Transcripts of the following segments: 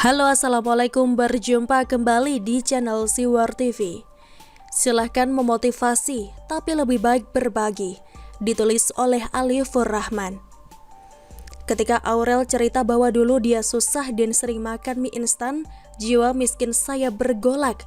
Halo, assalamualaikum, berjumpa kembali di channel Siwar TV. Silahkan memotivasi, tapi lebih baik berbagi. Ditulis oleh Alifur Rahman. Ketika Aurel cerita bahwa dulu dia susah dan sering makan mie instan, jiwa miskin saya bergolak.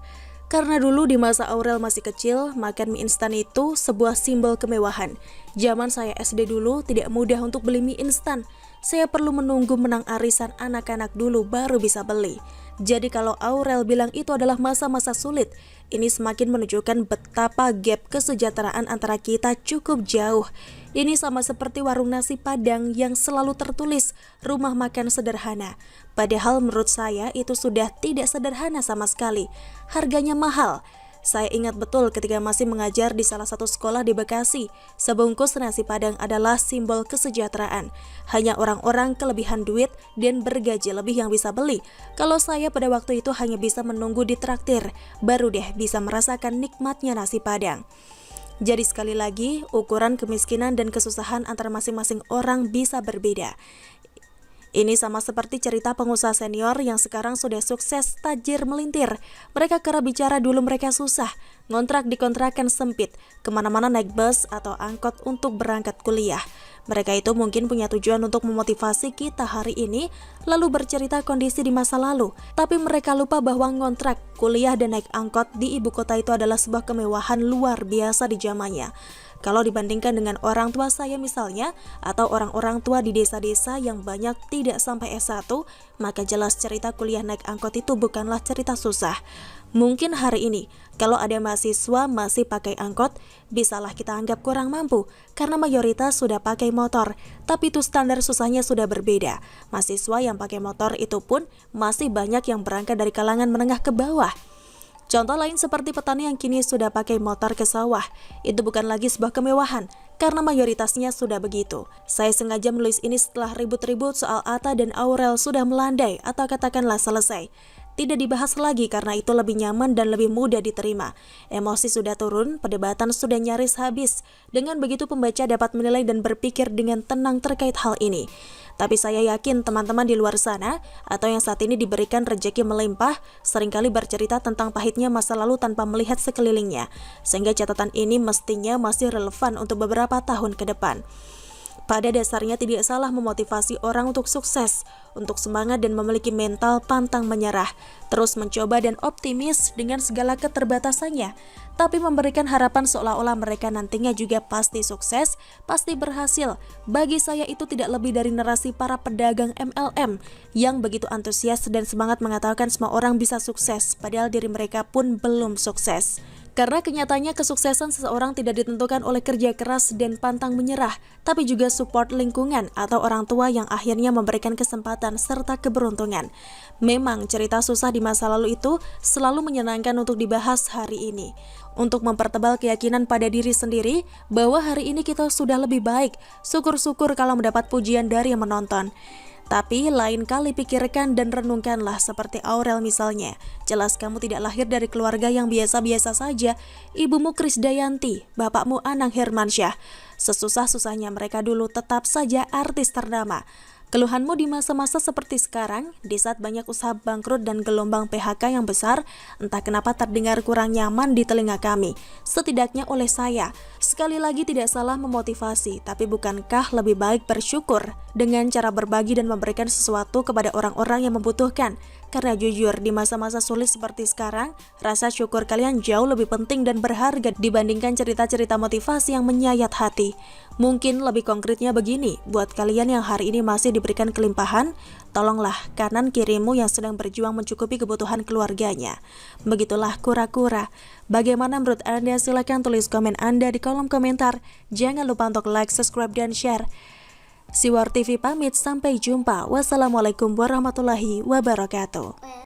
Karena dulu di masa Aurel masih kecil, makan mie instan itu sebuah simbol kemewahan. Zaman saya SD dulu tidak mudah untuk beli mie instan. Saya perlu menunggu menang arisan anak-anak dulu baru bisa beli. Jadi kalau Aurel bilang itu adalah masa-masa sulit, ini semakin menunjukkan betapa gap kesejahteraan antara kita cukup jauh. Ini sama seperti warung nasi Padang yang selalu tertulis rumah makan sederhana. Padahal menurut saya itu sudah tidak sederhana sama sekali. Harganya mahal. Saya ingat betul ketika masih mengajar di salah satu sekolah di Bekasi, sebungkus nasi Padang adalah simbol kesejahteraan. Hanya orang-orang kelebihan duit dan bergaji lebih yang bisa beli. Kalau saya pada waktu itu hanya bisa menunggu di traktir, baru deh bisa merasakan nikmatnya nasi Padang. Jadi sekali lagi, ukuran kemiskinan dan kesusahan antara masing-masing orang bisa berbeda. Ini sama seperti cerita pengusaha senior yang sekarang sudah sukses tajir melintir. Mereka kerap bicara dulu mereka susah, ngontrak di kontrakan sempit, kemana-mana naik bus atau angkot untuk berangkat kuliah. Mereka itu mungkin punya tujuan untuk memotivasi kita hari ini, lalu bercerita kondisi di masa lalu. Tapi mereka lupa bahwa ngontrak, kuliah dan naik angkot di ibu kota itu adalah sebuah kemewahan luar biasa di zamannya. Kalau dibandingkan dengan orang tua saya misalnya, atau orang-orang tua di desa-desa yang banyak tidak sampai S1, maka jelas cerita kuliah naik angkot itu bukanlah cerita susah. Mungkin hari ini, kalau ada mahasiswa masih pakai angkot, bisalah kita anggap kurang mampu, karena mayoritas sudah pakai motor, tapi itu standar susahnya sudah berbeda. Mahasiswa yang pakai motor itu pun masih banyak yang berangkat dari kalangan menengah ke bawah. Contoh lain seperti petani yang kini sudah pakai motor ke sawah, itu bukan lagi sebuah kemewahan, karena mayoritasnya sudah begitu. Saya sengaja menulis ini setelah ribut-ribut soal Atta dan Aurel sudah melandai atau katakanlah selesai. Tidak dibahas lagi karena itu lebih nyaman dan lebih mudah diterima. Emosi sudah turun, perdebatan sudah nyaris habis. Dengan begitu pembaca dapat menilai dan berpikir dengan tenang terkait hal ini. Tapi saya yakin teman-teman di luar sana atau yang saat ini diberikan rejeki melimpah seringkali bercerita tentang pahitnya masa lalu tanpa melihat sekelilingnya. Sehingga catatan ini mestinya masih relevan untuk beberapa tahun ke depan. Pada dasarnya tidak salah memotivasi orang untuk sukses, untuk semangat dan memiliki mental pantang menyerah, terus mencoba dan optimis dengan segala keterbatasannya, tapi memberikan harapan seolah-olah mereka nantinya juga pasti sukses, pasti berhasil. Bagi saya itu tidak lebih dari narasi para pedagang MLM yang begitu antusias dan semangat mengatakan semua orang bisa sukses, padahal diri mereka pun belum sukses. Karena kenyataannya kesuksesan seseorang tidak ditentukan oleh kerja keras dan pantang menyerah, tapi juga support lingkungan atau orang tua yang akhirnya memberikan kesempatan serta keberuntungan. Memang cerita susah di masa lalu itu selalu menyenangkan untuk dibahas hari ini. Untuk mempertebal keyakinan pada diri sendiri bahwa hari ini kita sudah lebih baik, syukur-syukur kalau mendapat pujian dari yang menonton. Tapi lain kali pikirkan dan renungkanlah seperti Aurel misalnya. Jelas kamu tidak lahir dari keluarga yang biasa-biasa saja. Ibumu Krisdayanti, bapakmu Anang Hermansyah. Sesusah-susahnya mereka dulu tetap saja artis ternama. Keluhanmu di masa-masa seperti sekarang, di saat banyak usaha bangkrut dan gelombang PHK yang besar, entah kenapa terdengar kurang nyaman di telinga kami, setidaknya oleh saya. Sekali lagi tidak salah memotivasi, tapi bukankah lebih baik bersyukur dengan cara berbagi dan memberikan sesuatu kepada orang-orang yang membutuhkan? Karena jujur, di masa-masa sulit seperti sekarang, rasa syukur kalian jauh lebih penting dan berharga dibandingkan cerita-cerita motivasi yang menyayat hati. Mungkin lebih konkretnya begini, buat kalian yang hari ini masih diberikan kelimpahan, tolonglah kanan kirimu yang sedang berjuang mencukupi kebutuhan keluarganya. Begitulah kura-kura. Bagaimana menurut Anda? Silahkan tulis komen Anda di kolom komentar. Jangan lupa untuk like, subscribe, dan share. Siwar TV pamit, sampai jumpa. Wassalamualaikum warahmatullahi wabarakatuh.